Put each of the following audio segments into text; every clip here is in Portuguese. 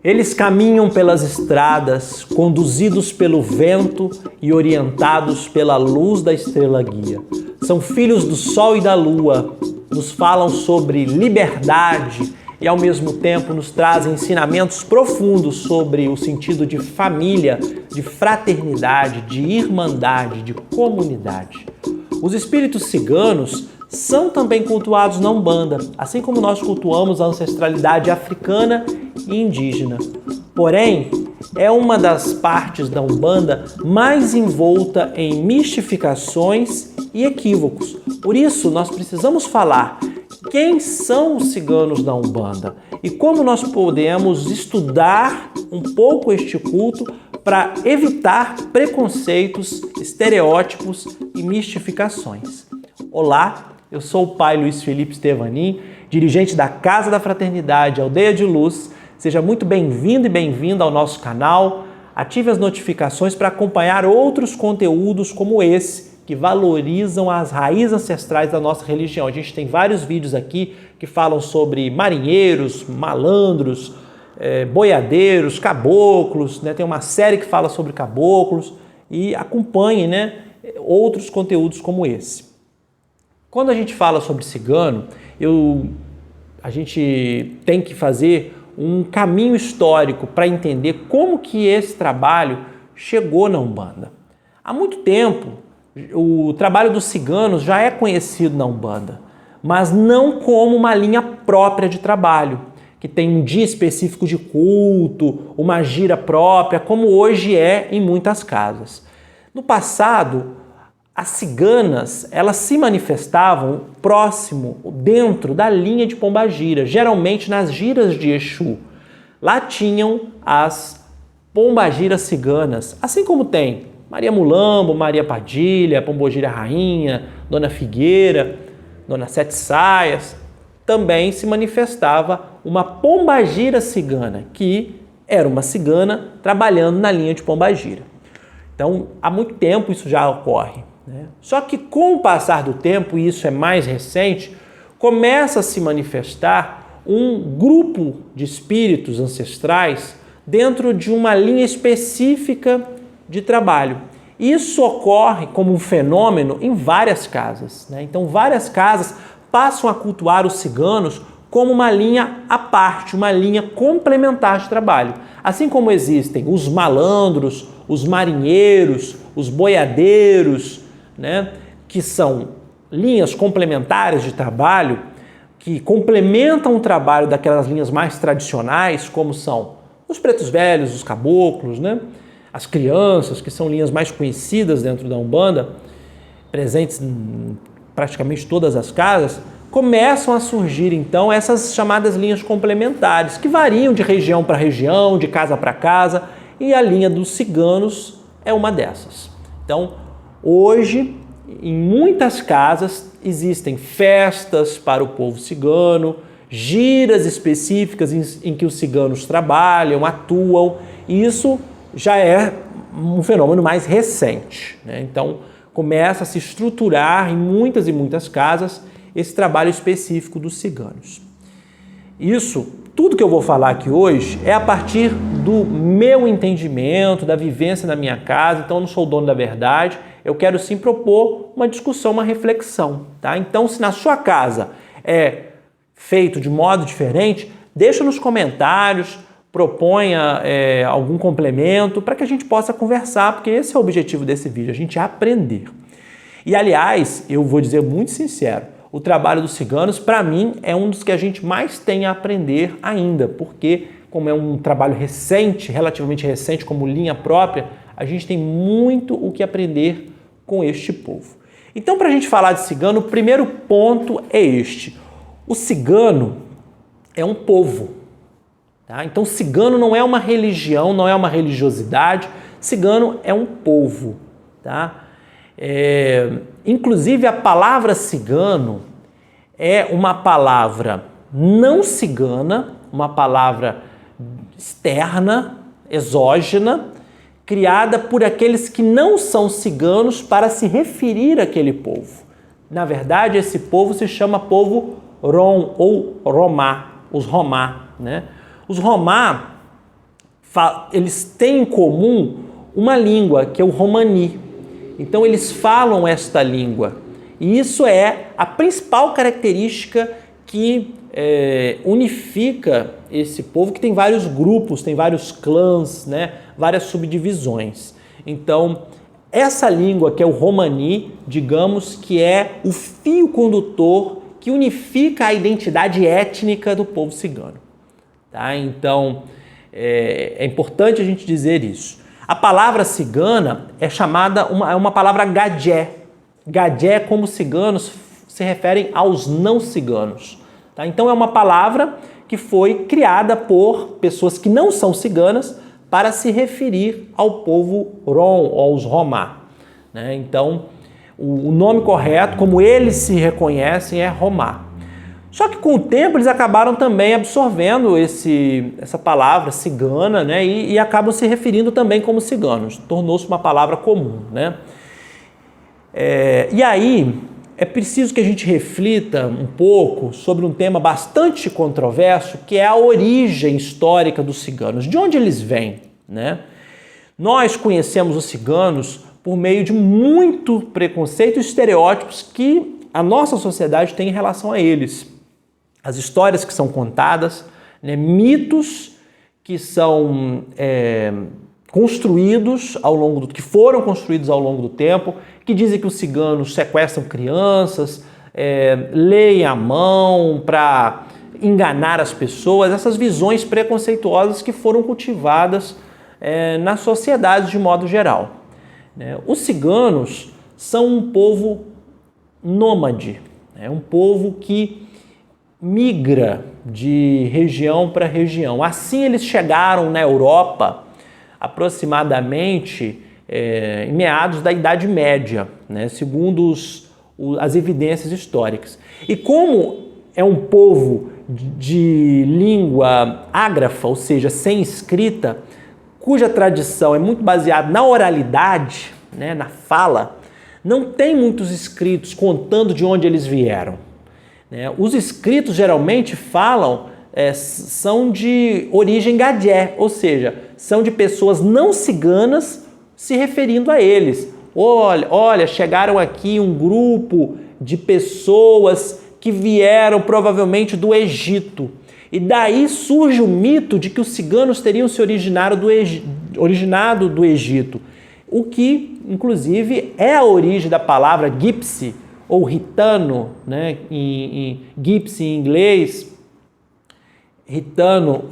Eles caminham pelas estradas, conduzidos pelo vento e orientados pela luz da estrela guia. São filhos do sol e da lua, nos falam sobre liberdade e ao mesmo tempo nos trazem ensinamentos profundos sobre o sentido de família, de fraternidade, de irmandade, de comunidade. Os espíritos ciganos são também cultuados na Umbanda, assim como nós cultuamos a ancestralidade africana e indígena. Porém, é uma das partes da Umbanda mais envolta em mistificações e equívocos. Por isso, nós precisamos falar quem são os ciganos da Umbanda e como nós podemos estudar um pouco este culto para evitar preconceitos, estereótipos e mistificações. Olá, eu sou o Pai Luiz Felipe Stevanin, dirigente da Casa da Fraternidade Aldeia de Luz. Seja muito bem-vindo e bem-vinda ao nosso canal. Ative as notificações para acompanhar outros conteúdos como esse, que valorizam as raízes ancestrais da nossa religião. A gente tem vários vídeos aqui que falam sobre marinheiros, malandros, boiadeiros, caboclos, né? Tem uma série que fala sobre caboclos e acompanhe, né, outros conteúdos como esse. Quando a gente fala sobre cigano, a gente tem que fazer um caminho histórico para entender como que esse trabalho chegou na Umbanda. Há muito tempo, o trabalho dos ciganos já é conhecido na Umbanda, mas não como uma linha própria de trabalho, que tem um dia específico de culto, uma gira própria, como hoje é em muitas casas. No passado, as ciganas, elas se manifestavam próximo, dentro da linha de pombagira, geralmente nas giras de Exu. Lá tinham as pombagiras ciganas, assim como tem Maria Mulambo, Maria Padilha, Pombogira Rainha, Dona Figueira, Dona Sete Saias. Também se manifestava uma pombagira cigana, que era uma cigana trabalhando na linha de pombagira. Então, há muito tempo isso já ocorre, né? Só que com o passar do tempo, e isso é mais recente, começa a se manifestar um grupo de espíritos ancestrais dentro de uma linha específica de trabalho. Isso ocorre como um fenômeno em várias casas, né? Então, várias casas passam a cultuar os ciganos como uma linha à parte, uma linha complementar de trabalho. Assim como existem os malandros, os marinheiros, os boiadeiros, né, que são linhas complementares de trabalho, que complementam o trabalho daquelas linhas mais tradicionais, como são os pretos velhos, os caboclos, né, as crianças, que são linhas mais conhecidas dentro da Umbanda, presentes em praticamente todas as casas. Começam a surgir, então, essas chamadas linhas complementares, que variam de região para região, de casa para casa, e a linha dos ciganos é uma dessas. Então, hoje, em muitas casas, existem festas para o povo cigano, giras específicas em que os ciganos trabalham, atuam, e isso já é um fenômeno mais recente, né? Então, começa a se estruturar em muitas e muitas casas esse trabalho específico dos ciganos. Isso, tudo que eu vou falar aqui hoje é a partir do meu entendimento, da vivência na minha casa, então eu não sou o dono da verdade, eu quero sim propor uma discussão, uma reflexão, tá? Então, se na sua casa é feito de modo diferente, deixa nos comentários, proponha algum complemento para que a gente possa conversar, porque esse é o objetivo desse vídeo, a gente aprender. E, aliás, eu vou dizer muito sincero, o trabalho dos ciganos, para mim, é um dos que a gente mais tem a aprender ainda, porque, como é um trabalho recente, relativamente recente, como linha própria, a gente tem muito o que aprender com este povo. Então, para a gente falar de cigano, o primeiro ponto é este. O cigano é um povo. Tá? Então, cigano não é uma religião, não é uma religiosidade, cigano é um povo. Tá? Inclusive, a palavra cigano é uma palavra não cigana, uma palavra externa, exógena, criada por aqueles que não são ciganos para se referir àquele povo. Na verdade, esse povo se chama povo Rom ou Romá, os Romá, né? Os Romá eles têm em comum uma língua, que é o romani. Então eles falam esta língua. E isso é a principal característica que unifica esse povo, que tem vários grupos, tem vários clãs, né? Várias subdivisões. Então, essa língua, que é o romani, digamos que é o fio condutor que unifica a identidade étnica do povo cigano. Tá? Então, é importante a gente dizer isso. A palavra cigana é chamada uma palavra gadé. Gadé, como ciganos, se referem aos não ciganos. Tá? Então, é uma palavra que foi criada por pessoas que não são ciganas para se referir ao povo Rom, ou aos Romá. Né? Então, o nome correto, como eles se reconhecem, é Romá. Só que com o tempo eles acabaram também absorvendo essa palavra cigana, né? E acabam se referindo também como ciganos. Tornou-se uma palavra comum. Né? E aí é preciso que a gente reflita um pouco sobre um tema bastante controverso, que é a origem histórica dos ciganos. De onde eles vêm? Né? Nós conhecemos os ciganos por meio de muito preconceito e estereótipos que a nossa sociedade tem em relação a eles. As histórias que são contadas, né, mitos que são construídos que foram construídos ao longo do tempo, que dizem que os ciganos sequestram crianças, leem a mão para enganar as pessoas, essas visões preconceituosas que foram cultivadas na sociedade de modo geral. Os ciganos são um povo nômade, um povo que migra de região para região. Assim eles chegaram na Europa aproximadamente em meados da Idade Média, né, segundo as evidências históricas. E como é um povo de língua ágrafa, ou seja, sem escrita, cuja tradição é muito baseada na oralidade, né, na fala, não tem muitos escritos contando de onde eles vieram. Os escritos geralmente são de origem gadé, ou seja, são de pessoas não ciganas se referindo a eles. Olha, chegaram aqui um grupo de pessoas que vieram provavelmente do Egito. E daí surge o mito de que os ciganos teriam se originado do Egito, o que, inclusive, é a origem da palavra gypsy, ou ritano, né? Gypsy em inglês, ritano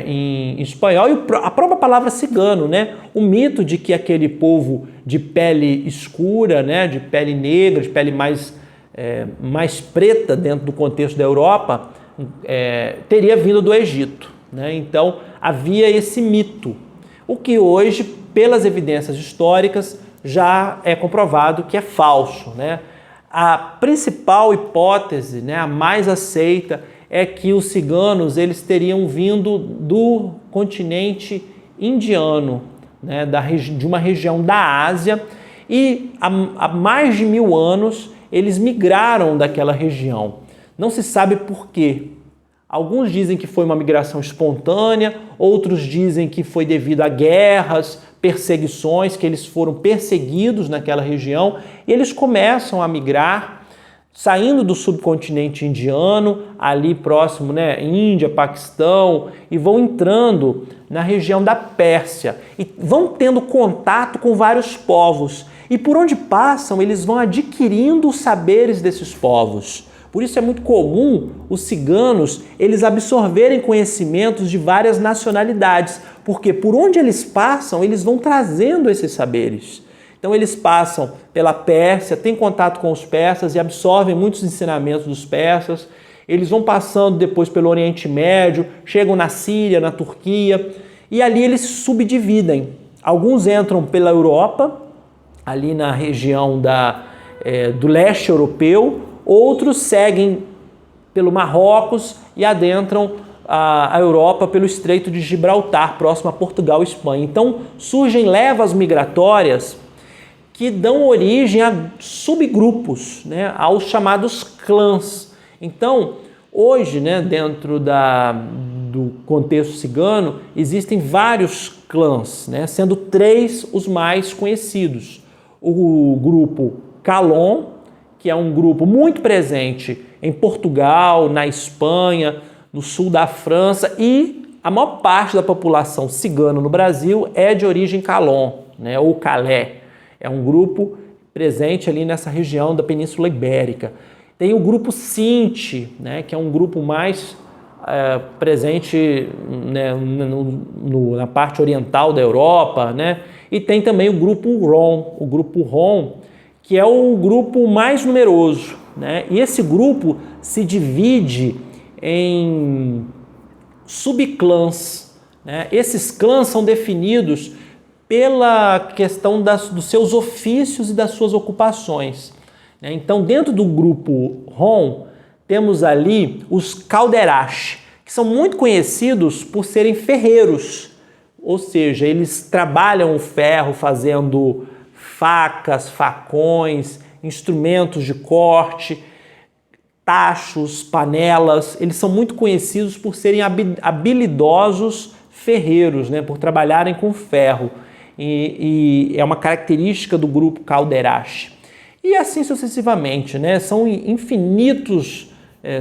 em espanhol, e a própria palavra cigano, né? O mito de que aquele povo de pele escura, né? De pele negra, de pele mais preta dentro do contexto da Europa, teria vindo do Egito. Né? Então havia esse mito, o que hoje, pelas evidências históricas, já é comprovado que é falso. Né? A principal hipótese, né, a mais aceita, é que os ciganos eles teriam vindo do continente indiano, né, de uma região da Ásia, e há mais de 1000 anos eles migraram daquela região. Não se sabe por quê. Alguns dizem que foi uma migração espontânea, outros dizem que foi devido a guerras, perseguições, que eles foram perseguidos naquela região, e eles começam a migrar, saindo do subcontinente indiano, ali próximo, né, Índia, Paquistão, e vão entrando na região da Pérsia, e vão tendo contato com vários povos, e por onde passam, eles vão adquirindo os saberes desses povos. Por isso é muito comum os ciganos eles absorverem conhecimentos de várias nacionalidades, porque por onde eles passam, eles vão trazendo esses saberes. Então eles passam pela Pérsia, têm contato com os persas e absorvem muitos ensinamentos dos persas. Eles vão passando depois pelo Oriente Médio, chegam na Síria, na Turquia, e ali eles se subdividem. Alguns entram pela Europa, ali na região do leste europeu, outros seguem pelo Marrocos e adentram a Europa pelo Estreito de Gibraltar, próximo a Portugal e Espanha. Então surgem levas migratórias que dão origem a subgrupos, né, aos chamados clãs. Então, hoje, né, dentro do contexto cigano, existem vários clãs, né, sendo 3 os mais conhecidos. O grupo Calon, que é um grupo muito presente em Portugal, na Espanha, no sul da França, e a maior parte da população cigana no Brasil é de origem Calon, né, ou Calé. É um grupo presente ali nessa região da Península Ibérica. Tem o grupo Sinti, né, que é um grupo mais presente, né, na parte oriental da Europa, né, e tem também o grupo Rom, que é o grupo mais numeroso, né, e esse grupo se divide em subclãs, né. Esses clãs são definidos pela questão dos seus ofícios e das suas ocupações. Então, dentro do grupo Rom, temos ali os Calderache, que são muito conhecidos por serem ferreiros, ou seja, eles trabalham o ferro fazendo facas, facões, instrumentos de corte, tachos, panelas. Eles são muito conhecidos por serem habilidosos ferreiros, né, por trabalharem com ferro. E é uma característica do grupo Calderache. E assim sucessivamente, né? São infinitos,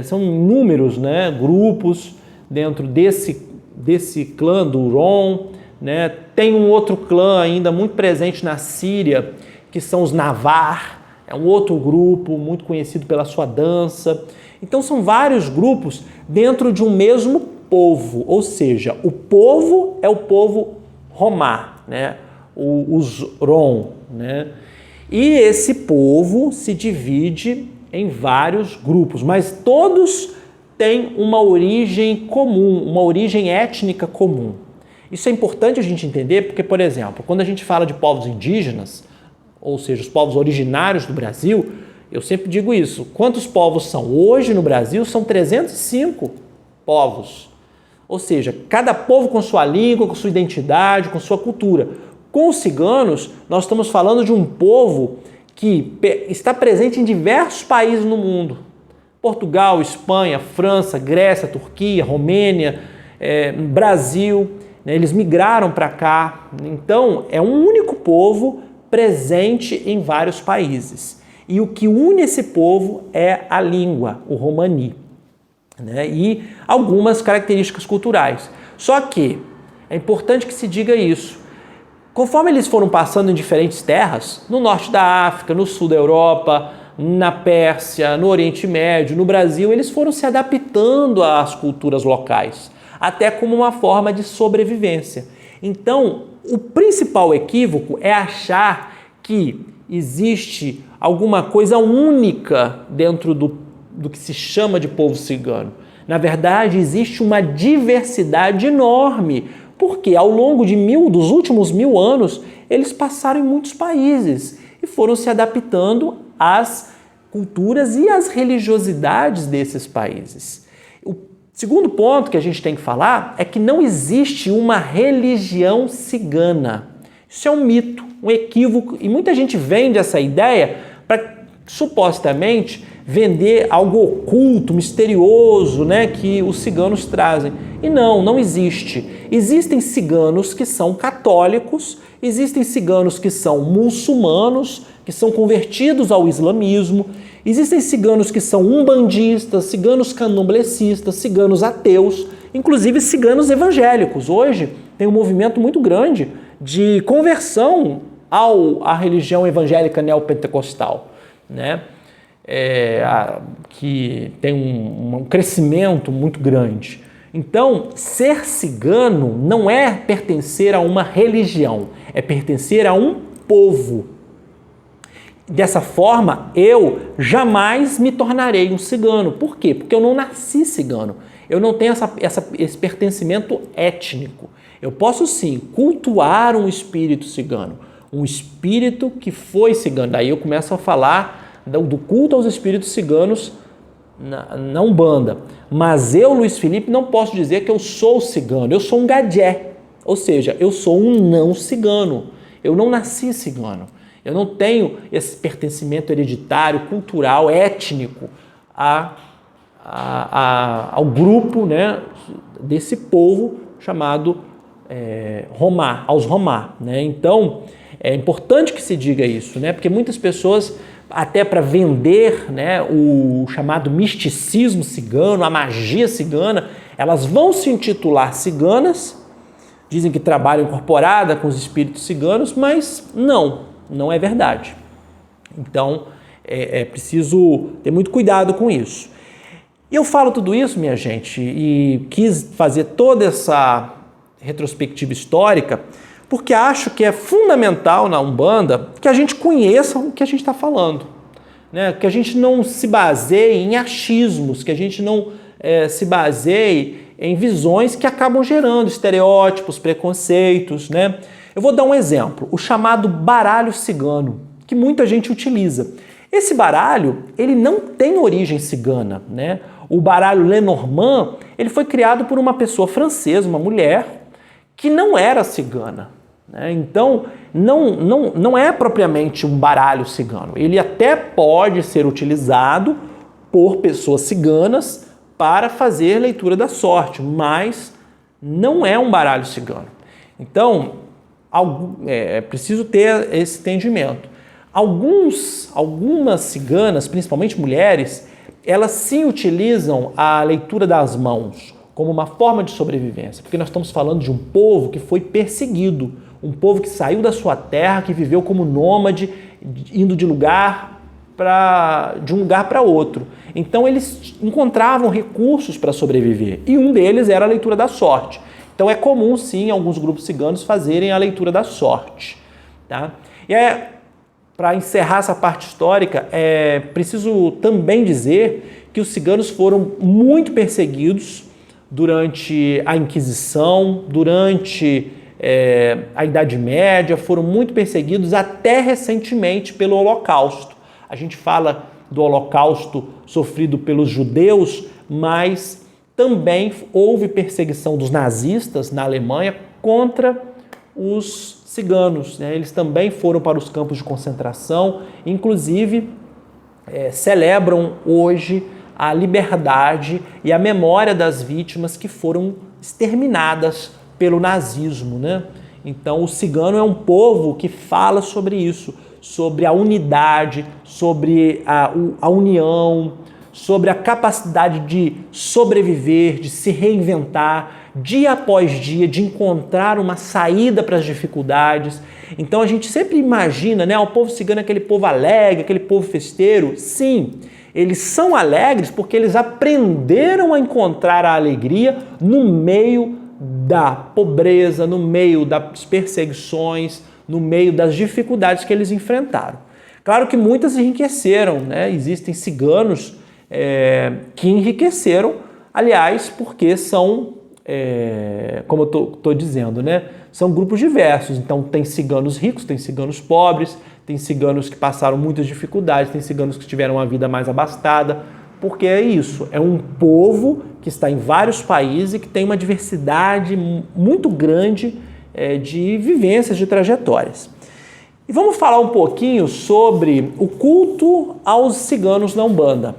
são inúmeros, né, grupos dentro desse clã do Rom, né? Tem um outro clã ainda muito presente na Síria, que são os Navar, é um outro grupo muito conhecido pela sua dança. Então são vários grupos dentro de um mesmo povo, ou seja, o povo é o povo Romá, né? Os Rom, né? E esse povo se divide em vários grupos, mas todos têm uma origem comum, uma origem étnica comum. Isso é importante a gente entender porque, por exemplo, quando a gente fala de povos indígenas, ou seja, os povos originários do Brasil, eu sempre digo isso. Quantos povos são? Hoje no Brasil são 305 povos. Ou seja, cada povo com sua língua, com sua identidade, com sua cultura. Com os ciganos, nós estamos falando de um povo que está presente em diversos países no mundo. Portugal, Espanha, França, Grécia, Turquia, Romênia, Brasil, né? Eles migraram para cá. Então, é um único povo presente em vários países. E o que une esse povo é a língua, o romani, né? E algumas características culturais. Só que é importante que se diga isso. Conforme eles foram passando em diferentes terras, no norte da África, no sul da Europa, na Pérsia, no Oriente Médio, no Brasil, eles foram se adaptando às culturas locais, até como uma forma de sobrevivência. Então, o principal equívoco é achar que existe alguma coisa única dentro do que se chama de povo cigano. Na verdade, existe uma diversidade enorme, porque ao longo dos últimos 1000 anos, eles passaram em muitos países e foram se adaptando às culturas e às religiosidades desses países. O segundo ponto que a gente tem que falar é que não existe uma religião cigana. Isso é um mito, um equívoco, e muita gente vende essa ideia para supostamente vender algo oculto, misterioso, né, que os ciganos trazem. E não existe. Existem ciganos que são católicos, existem ciganos que são muçulmanos, que são convertidos ao islamismo, existem ciganos que são umbandistas, ciganos candomblecistas, ciganos ateus, inclusive ciganos evangélicos. Hoje tem um movimento muito grande de conversão à religião evangélica neopentecostal, né? Que tem um crescimento muito grande. Então, ser cigano não é pertencer a uma religião, é pertencer a um povo. Dessa forma, eu jamais me tornarei um cigano. Por quê? Porque eu não nasci cigano. Eu não tenho esse pertencimento étnico. Eu posso sim cultuar um espírito cigano, um espírito que foi cigano. Daí eu começo a falar do culto aos espíritos ciganos na Umbanda. Mas eu, Luiz Felipe, não posso dizer que eu sou cigano. Eu sou um gadé, ou seja, eu sou um não cigano. Eu não nasci cigano. Eu não tenho esse pertencimento hereditário, cultural, étnico ao grupo, né, desse povo chamado Romá, aos Romá, né? Então, é importante que se diga isso, né? Porque muitas pessoas, até para vender, né, o chamado misticismo cigano, a magia cigana, elas vão se intitular ciganas, dizem que trabalham incorporada com os espíritos ciganos, mas não é verdade. Então, é preciso ter muito cuidado com isso. E eu falo tudo isso, minha gente, e quis fazer toda essa retrospectiva histórica, porque acho que é fundamental na Umbanda que a gente conheça o que a gente está falando, né? Que a gente não se baseie em achismos, que a gente não se baseie em visões que acabam gerando estereótipos, preconceitos, né? Eu vou dar um exemplo, o chamado baralho cigano, que muita gente utiliza. Esse baralho, ele não tem origem cigana, né? O baralho Lenormand, ele foi criado por uma pessoa francesa, uma mulher, que não era cigana, né? Então, não é propriamente um baralho cigano. Ele até pode ser utilizado por pessoas ciganas para fazer leitura da sorte, mas não é um baralho cigano. Então, é preciso ter esse entendimento. Algumas ciganas, principalmente mulheres, elas sim utilizam a leitura das mãos como uma forma de sobrevivência, porque nós estamos falando de um povo que foi perseguido, um povo que saiu da sua terra, que viveu como nômade, indo de um lugar para outro. Então eles encontravam recursos para sobreviver, e um deles era a leitura da sorte. Então é comum sim alguns grupos ciganos fazerem a leitura da sorte, tá? E para encerrar essa parte histórica, é preciso também dizer que os ciganos foram muito perseguidos durante a Inquisição, durante a Idade Média, foram muito perseguidos até recentemente pelo Holocausto. A gente fala do Holocausto sofrido pelos judeus, mas também houve perseguição dos nazistas na Alemanha contra os ciganos, né? Eles também foram para os campos de concentração, inclusive celebram hoje a liberdade e a memória das vítimas que foram exterminadas pelo nazismo, né? Então o cigano é um povo que fala sobre isso, sobre a unidade, sobre a união, sobre a capacidade de sobreviver, de se reinventar, dia após dia, de encontrar uma saída para as dificuldades. Então a gente sempre imagina, né, o povo cigano é aquele povo alegre, aquele povo festeiro. Sim, eles são alegres porque eles aprenderam a encontrar a alegria no meio da pobreza, no meio das perseguições, no meio das dificuldades que eles enfrentaram. Claro que muitas enriqueceram, né? Existem ciganos que enriqueceram, aliás, porque são, como eu estou dizendo, né? São grupos diversos. Então tem ciganos ricos, tem ciganos pobres, tem ciganos que passaram muitas dificuldades, tem ciganos que tiveram uma vida mais abastada, porque é isso, é um povo que está em vários países e que tem uma diversidade muito grande de vivências, de trajetórias. E vamos falar um pouquinho sobre o culto aos ciganos na Umbanda.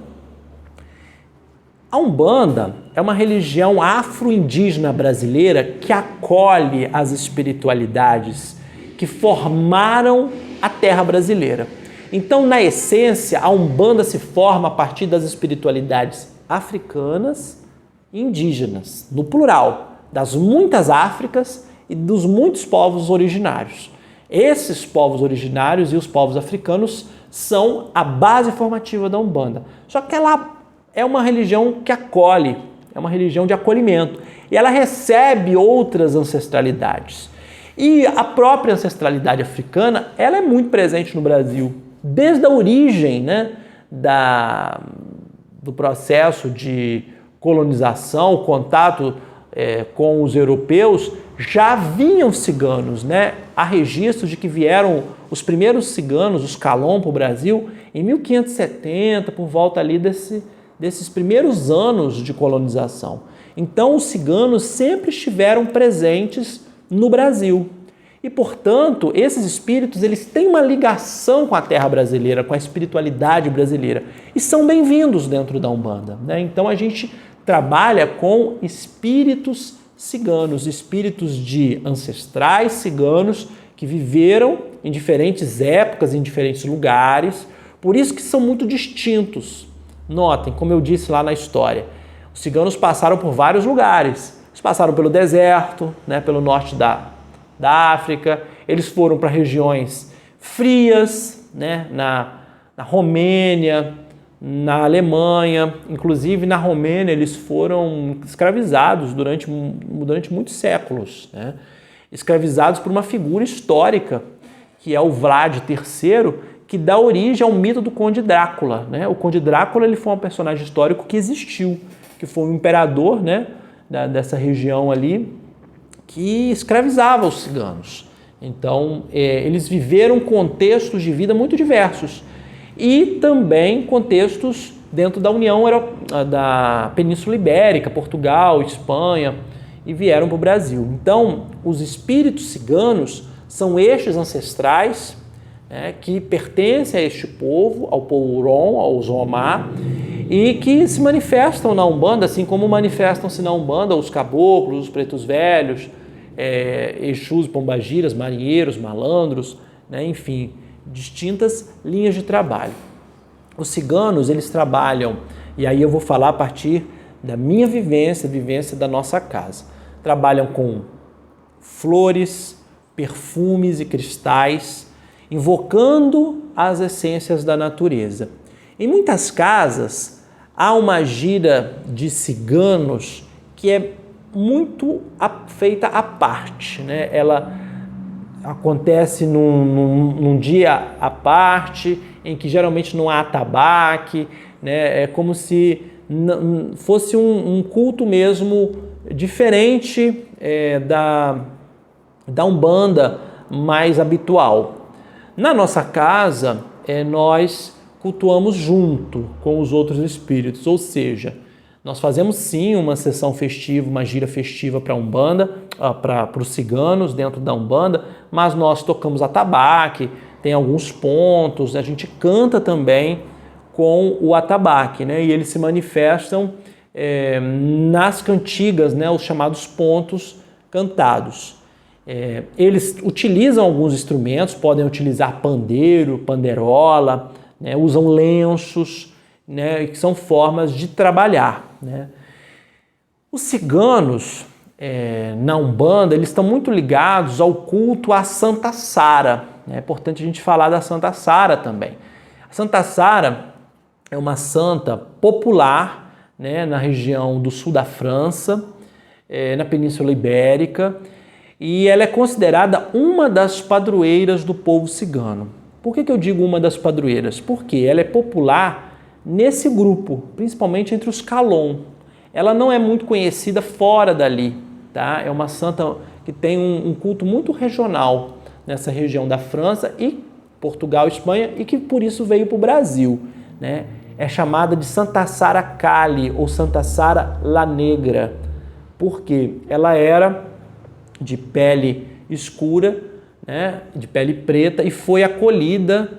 A Umbanda é uma religião afro-indígena brasileira que acolhe as espiritualidades que formaram a terra brasileira. Então, na essência, a Umbanda se forma a partir das espiritualidades africanas e indígenas, no plural, das muitas Áfricas e dos muitos povos originários. Esses povos originários e os povos africanos são a base formativa da Umbanda. Só que ela é uma religião que acolhe, é uma religião de acolhimento, e ela recebe outras ancestralidades. E a própria ancestralidade africana, ela é muito presente no Brasil, desde a origem, né, do processo de colonização, o contato com os europeus, já vinham ciganos, né? Há registros de que vieram os primeiros ciganos, os Calon, para o Brasil, em 1570, por volta ali desses primeiros anos de colonização. Então, os ciganos sempre estiveram presentes no Brasil. E, portanto, esses espíritos eles têm uma ligação com a terra brasileira, com a espiritualidade brasileira, e são bem-vindos dentro da Umbanda, né? Então, a gente trabalha com espíritos ciganos, espíritos de ancestrais ciganos que viveram em diferentes épocas, em diferentes lugares, por isso que são muito distintos. Notem, como eu disse lá na história, os ciganos passaram por vários lugares. Eles passaram pelo deserto, né, pelo norte da África, eles foram para regiões frias, né, na Romênia, na Alemanha, inclusive na Romênia eles foram escravizados durante muitos séculos, né? Escravizados por uma figura histórica, que é o Vlad III, que dá origem ao mito do Conde Drácula, né? O Conde Drácula ele foi um personagem histórico que existiu, que foi um imperador, né, dessa região ali, que escravizava os ciganos. Então, eles viveram contextos de vida muito diversos e também contextos dentro da da Península Ibérica, Portugal, Espanha, e vieram para o Brasil. Então, os espíritos ciganos são estes ancestrais, né, que pertencem a este povo, ao povo Huron, aos Omá, e que se manifestam na Umbanda, assim como manifestam-se na Umbanda os caboclos, os pretos velhos, Exus, pombagiras, marinheiros, malandros, né, enfim, distintas linhas de trabalho. Os ciganos, eles trabalham, e aí eu vou falar a partir da minha vivência da nossa casa. Trabalham com flores, perfumes e cristais, invocando as essências da natureza. Em muitas casas, há uma gira de ciganos que é muito feita à parte, né? Ela acontece num dia à parte, em que geralmente não há atabaque, né? É como se fosse um culto mesmo diferente da Umbanda mais habitual. Na nossa casa, nós cultuamos junto com os outros espíritos, ou seja, nós fazemos sim uma sessão festiva, uma gira festiva para a Umbanda, para os ciganos dentro da Umbanda, mas nós tocamos atabaque, tem alguns pontos, a gente canta também com o atabaque, né? E eles se manifestam nas cantigas, né? Os chamados pontos cantados. Eles utilizam alguns instrumentos, podem utilizar pandeiro, panderola, né? Usam lenços, né? Que são formas de trabalhar, né? Os ciganos, na Umbanda, eles estão muito ligados ao culto à Santa Sara. É importante a gente falar da Santa Sara também. A Santa Sara é uma santa popular, né, na região do sul da França, na Península Ibérica, e ela é considerada uma das padroeiras do povo cigano. Por que eu digo uma das padroeiras? Porque ela é popular nesse grupo, principalmente entre os Calon. Ela não é muito conhecida fora dali, tá? É uma santa que tem um culto muito regional nessa região da França e Portugal, Espanha, e que por isso veio para o Brasil, né? É chamada de Santa Sara Cali ou Santa Sara La Negra, porque ela era de pele escura, né? De pele preta, e foi acolhida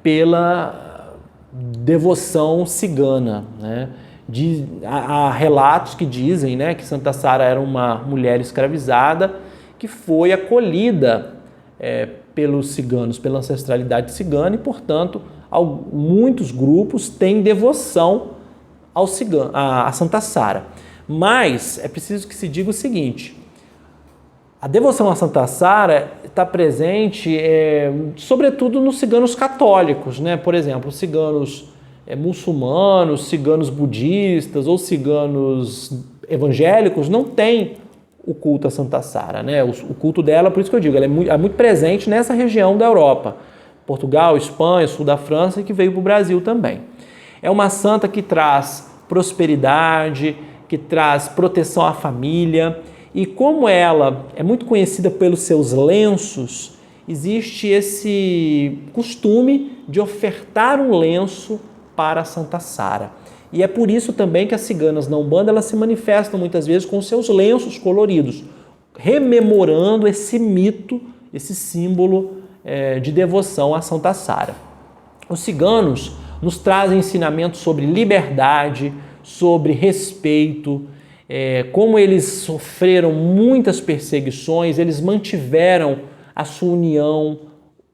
pela devoção cigana, né? Há relatos que dizem, né, que Santa Sara era uma mulher escravizada que foi acolhida pelos ciganos, pela ancestralidade cigana, e, portanto, muitos grupos têm devoção a Santa Sara. Mas é preciso que se diga o seguinte: a devoção a Santa Sara está presente, sobretudo nos ciganos católicos, né? Por exemplo, os ciganos muçulmanos, ciganos budistas ou ciganos evangélicos não têm o culto a Santa Sara, né? O culto dela, por isso que eu digo, ela é muito presente nessa região da Europa, Portugal, Espanha, sul da França, e que veio para o Brasil também. É uma santa que traz prosperidade, que traz proteção à família, e como ela é muito conhecida pelos seus lenços, existe esse costume de ofertar um lenço para a Santa Sara. E é por isso também que as ciganas na Umbanda, elas se manifestam muitas vezes com seus lenços coloridos, rememorando esse mito, esse símbolo de devoção a Santa Sara. Os ciganos nos trazem ensinamentos sobre liberdade, sobre respeito, como eles sofreram muitas perseguições, eles mantiveram a sua união,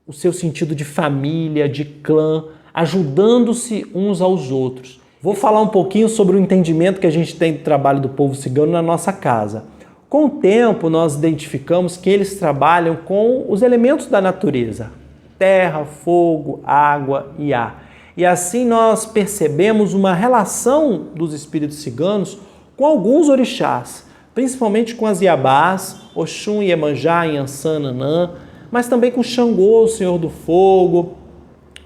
o seu sentido de família, de clã, ajudando-se uns aos outros. Vou falar um pouquinho sobre o entendimento que a gente tem do trabalho do povo cigano na nossa casa. Com o tempo, nós identificamos que eles trabalham com os elementos da natureza: terra, fogo, água e ar. E assim nós percebemos uma relação dos espíritos ciganos com alguns orixás, principalmente com as Iabás, Oxum, Iemanjá, Inhansã, Nanã, mas também com Xangô, o Senhor do Fogo,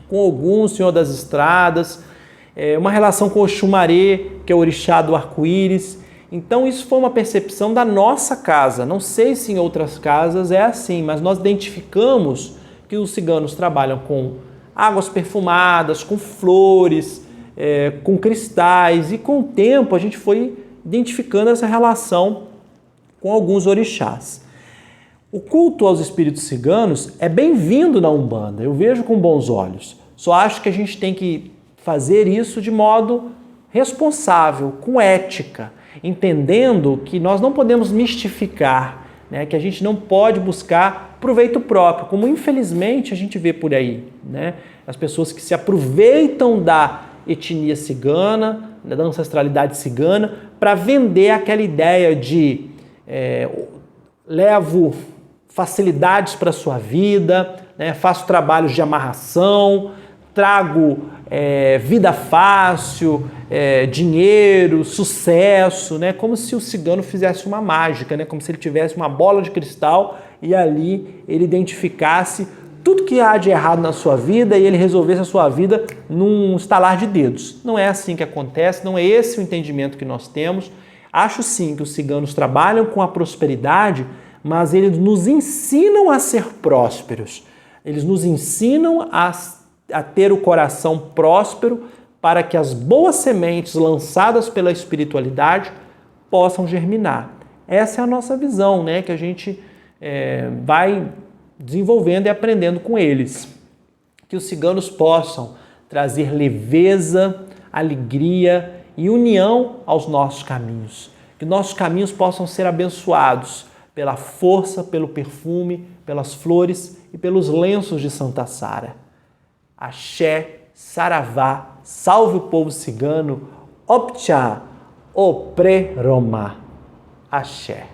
com Ogum, o Senhor das Estradas, uma relação com Oxumaré, que é o orixá do arco-íris. Então isso foi uma percepção da nossa casa. Não sei se em outras casas é assim, mas nós identificamos que os ciganos trabalham com águas perfumadas, com flores, com cristais, e com o tempo a gente foi identificando essa relação com alguns orixás. O culto aos espíritos ciganos é bem-vindo na Umbanda, eu vejo com bons olhos. Só acho que a gente tem que fazer isso de modo responsável, com ética, entendendo que nós não podemos mistificar, que a gente não pode buscar proveito próprio, como infelizmente a gente vê por aí, as pessoas que se aproveitam da etnia cigana, da ancestralidade cigana, para vender aquela ideia de levo facilidades para a sua vida, faço trabalhos de amarração, trago vida fácil, dinheiro, sucesso, como se o cigano fizesse uma mágica, como se ele tivesse uma bola de cristal e ali ele identificasse tudo que há de errado na sua vida e ele resolvesse a sua vida num estalar de dedos. Não é assim que acontece, não é esse o entendimento que nós temos. Acho sim que os ciganos trabalham com a prosperidade, mas eles nos ensinam a ser prósperos. Eles nos ensinam a ter o coração próspero para que as boas sementes lançadas pela espiritualidade possam germinar. Essa é a nossa visão, que a gente vai desenvolvendo e aprendendo com eles. Que os ciganos possam trazer leveza, alegria e união aos nossos caminhos. Que nossos caminhos possam ser abençoados pela força, pelo perfume, pelas flores e pelos lenços de Santa Sara. Axé, Saravá, salve o povo cigano, Optcha, Opre Roma. Axé.